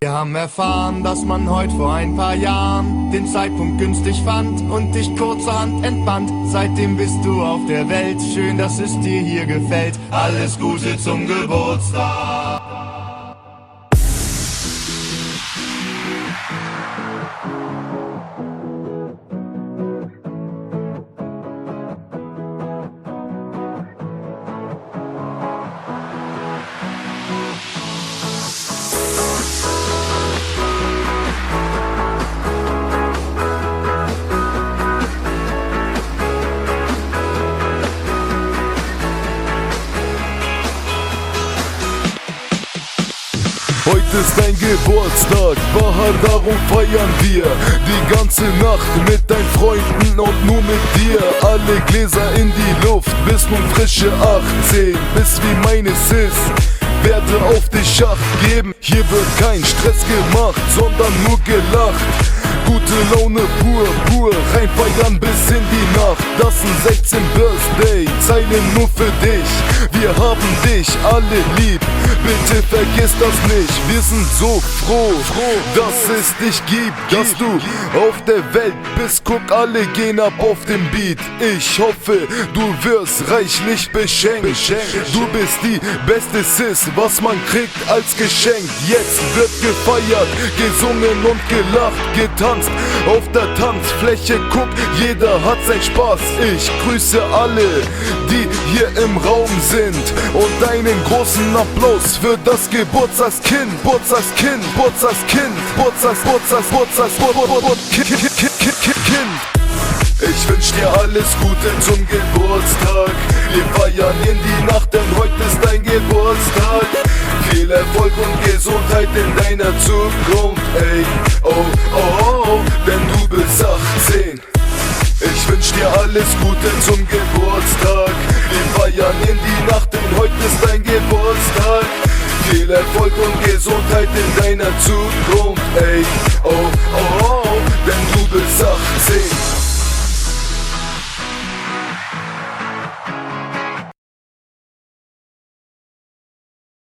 Wir haben erfahren, dass man heute vor ein paar Jahren den Zeitpunkt günstig fand und dich kurzerhand entband. Seitdem bist du auf der Welt, schön, dass es dir hier gefällt. Alles Gute zum Geburtstag. Heute ist dein Geburtstag, Bahar, darum feiern wir die ganze Nacht mit deinen Freunden und nur mit dir. Alle Gläser in die Luft, bis nun frische 18, bis wie meine Sis. Werde auf dich Acht geben, hier wird kein Stress gemacht, sondern nur gelacht. Gute Laune pur, rein feiern bis in die Nacht. Das ist 16 Birthday, Zeilen nur für dich. Wir haben dich alle lieb, bitte vergiss das nicht. Wir sind so froh, dass es dich gibt, dass du auf der Welt bist. Guck, alle gehen ab auf den Beat. Ich hoffe, du wirst reichlich beschenkt. Du bist die beste Sis, was man kriegt als Geschenk. Jetzt wird gefeiert, gesungen und gelacht, getanzt. Auf der Tanzfläche, guck, jeder hat sein Spaß. Ich grüße alle, die hier im Raum sind, und einen großen Applaus für das Geburtstagskind. Ich wünsch dir alles Gute zum Geburtstag. Wir feiern in die Nacht, denn heute ist dein Geburtstag. Viel Erfolg und Gesundheit in deiner Zukunft, ey, oh, denn du bist 18. Ich wünsch dir alles Gute zum Geburtstag. Wir feiern in die Nacht, denn heute ist dein Geburtstag. Viel Erfolg und Gesundheit in deiner Zukunft, ey, oh, denn du bist 18.